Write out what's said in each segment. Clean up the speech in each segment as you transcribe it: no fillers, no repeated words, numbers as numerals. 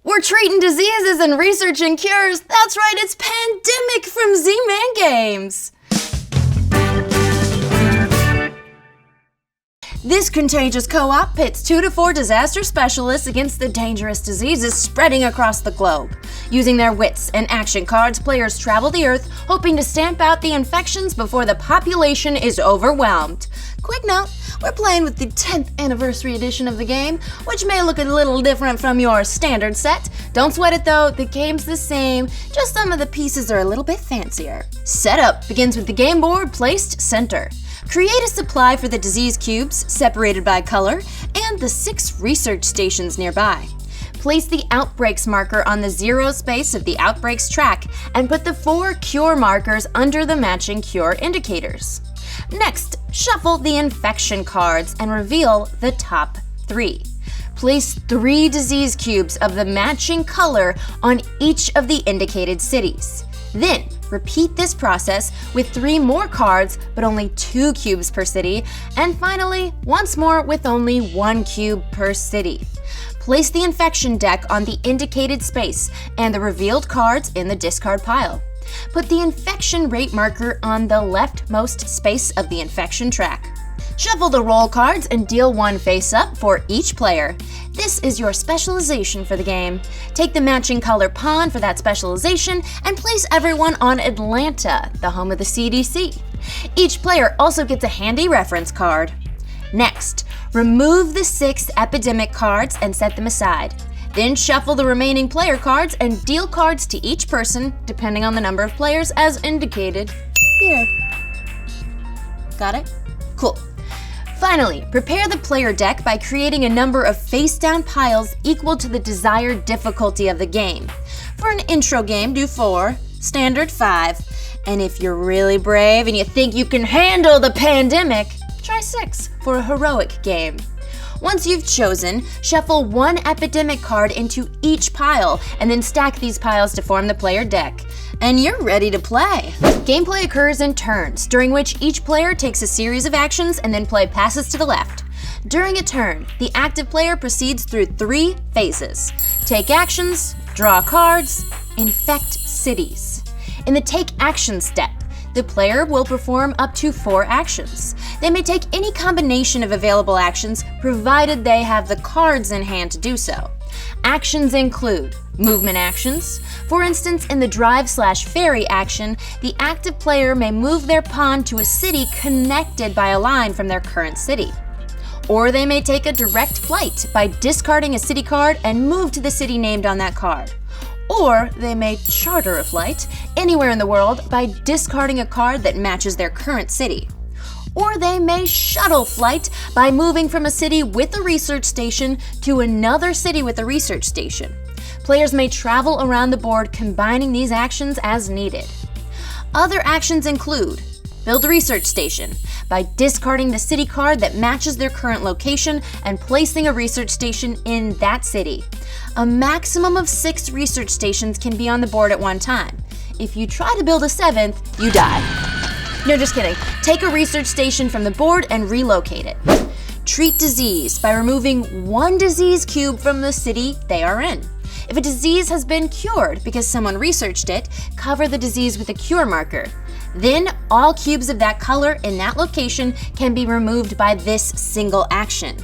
We're treating diseases and researching cures. That's right, it's Pandemic from Z-Man Games. This contagious co-op pits 2 to 4 disaster specialists against the dangerous diseases spreading across the globe. Using their wits and action cards, players travel the Earth, hoping to stamp out the infections before the population is overwhelmed. Quick note, we're playing with the 10th anniversary edition of the game, which may look a little different from your standard set. Don't sweat it though, the game's the same, just some of the pieces are a little bit fancier. Setup begins with the game board placed center. Create a supply for the disease cubes, separated by color, and the 6 research stations nearby. Place the outbreaks marker on the 0 space of the outbreaks track, and put the 4 cure markers under the matching cure indicators. Next, shuffle the infection cards and reveal the top 3. Place 3 disease cubes of the matching color on each of the indicated cities. Then, repeat this process with 3 more cards, but only 2 cubes per city, and finally, once more with only 1 cube per city. Place the infection deck on the indicated space and the revealed cards in the discard pile. Put the infection rate marker on the leftmost space of the infection track. Shuffle the roll cards and deal 1 face-up for each player. This is your specialization for the game. Take the matching color pawn for that specialization and place everyone on Atlanta, the home of the CDC. Each player also gets a handy reference card. Next, remove the 6 epidemic cards and set them aside. Then shuffle the remaining player cards and deal cards to each person, depending on the number of players as indicated here. Got it? Cool. Finally, prepare the player deck by creating a number of face-down piles equal to the desired difficulty of the game. For an intro game, do 4, standard 5, and if you're really brave and you think you can handle the pandemic, try 6 for a heroic game. Once you've chosen, shuffle 1 epidemic card into each pile and then stack these piles to form the player deck. And you're ready to play. Gameplay occurs in turns, during which each player takes a series of actions and then play passes to the left. During a turn, the active player proceeds through 3 phases: take actions, draw cards, infect cities. In the take action step, the player will perform up to 4 actions. They may take any combination of available actions, provided they have the cards in hand to do so. Actions include movement actions. For instance, in the drive/ferry action, the active player may move their pawn to a city connected by a line from their current city. Or they may take a direct flight by discarding a city card and move to the city named on that card. Or they may charter a flight anywhere in the world by discarding a card that matches their current city. Or they may shuttle flight by moving from a city with a research station to another city with a research station. Players may travel around the board combining these actions as needed. Other actions include build a research station by discarding the city card that matches their current location and placing a research station in that city. A maximum of 6 research stations can be on the board at one time. If you try to build a 7th, you die. No, just kidding. Take a research station from the board and relocate it. Treat disease by removing 1 disease cube from the city they are in. If a disease has been cured because someone researched it, cover the disease with a cure marker. Then, all cubes of that color in that location can be removed by this single action.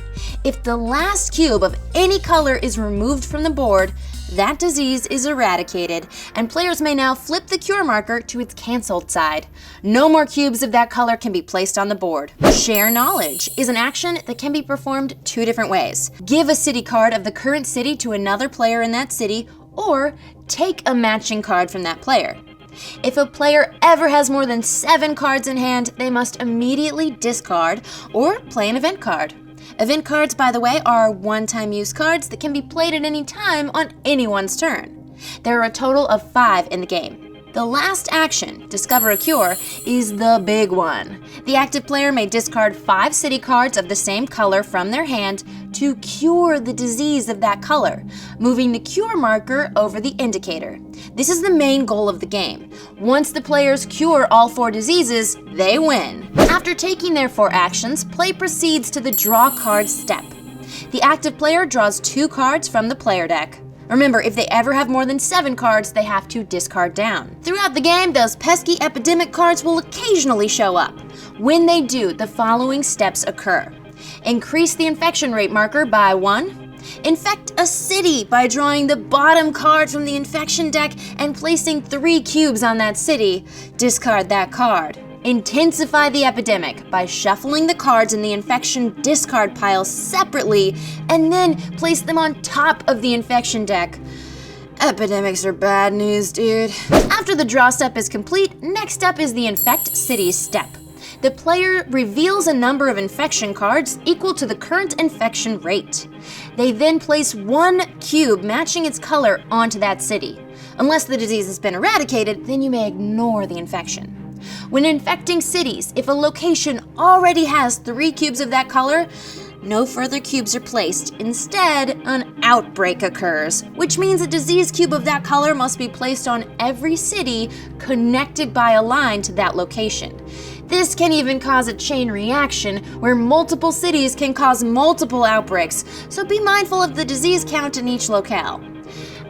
If the last cube of any color is removed from the board, that disease is eradicated, and players may now flip the cure marker to its canceled side. No more cubes of that color can be placed on the board. Share knowledge is an action that can be performed 2 different ways. Give a city card of the current city to another player in that city, or take a matching card from that player. If a player ever has more than 7 cards in hand, they must immediately discard or play an event card. Event cards, by the way, are one-time use cards that can be played at any time on anyone's turn. There are a total of 5 in the game. The last action, Discover a Cure, is the big one. The active player may discard 5 city cards of the same color from their hand to cure the disease of that color, moving the cure marker over the indicator. This is the main goal of the game. Once the players cure all 4 diseases, they win. After taking their 4 actions, play proceeds to the draw cards step. The active player draws 2 cards from the player deck. Remember, if they ever have more than 7 cards, they have to discard down. Throughout the game, those pesky epidemic cards will occasionally show up. When they do, the following steps occur. Increase the infection rate marker by 1. Infect a city by drawing the bottom card from the infection deck and placing 3 cubes on that city. Discard that card. Intensify the epidemic by shuffling the cards in the infection discard pile separately and then place them on top of the infection deck. Epidemics are bad news, dude. After the draw step is complete, next up is the Infect Cities step. The player reveals a number of infection cards equal to the current infection rate. They then place 1 cube matching its color onto that city. Unless the disease has been eradicated, then you may ignore the infection. When infecting cities, if a location already has 3 cubes of that color, no further cubes are placed. Instead, an outbreak occurs, which means a disease cube of that color must be placed on every city connected by a line to that location. This can even cause a chain reaction where multiple cities can cause multiple outbreaks, so be mindful of the disease count in each locale.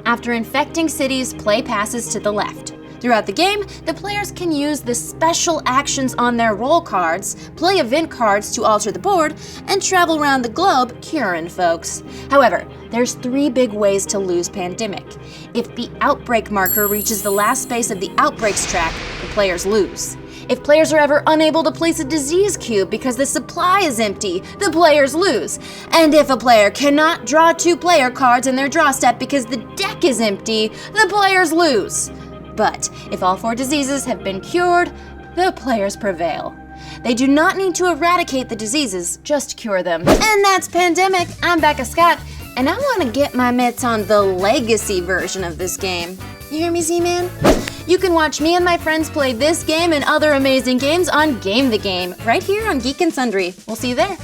After infecting cities, play passes to the left. Throughout the game, the players can use the special actions on their roll cards, play event cards to alter the board, and travel around the globe curing folks. However, there's 3 big ways to lose Pandemic. If the outbreak marker reaches the last space of the outbreaks track, the players lose. If players are ever unable to place a disease cube because the supply is empty, the players lose. And if a player cannot draw 2 player cards in their draw step because the deck is empty, the players lose. But if all 4 diseases have been cured, the players prevail. They do not need to eradicate the diseases, just cure them. And that's Pandemic. I'm Becca Scott, and I want to get my mitts on the legacy version of this game. You hear me, Z-Man? You can watch me and my friends play this game and other amazing games on Game the Game, right here on Geek and Sundry. We'll see you there.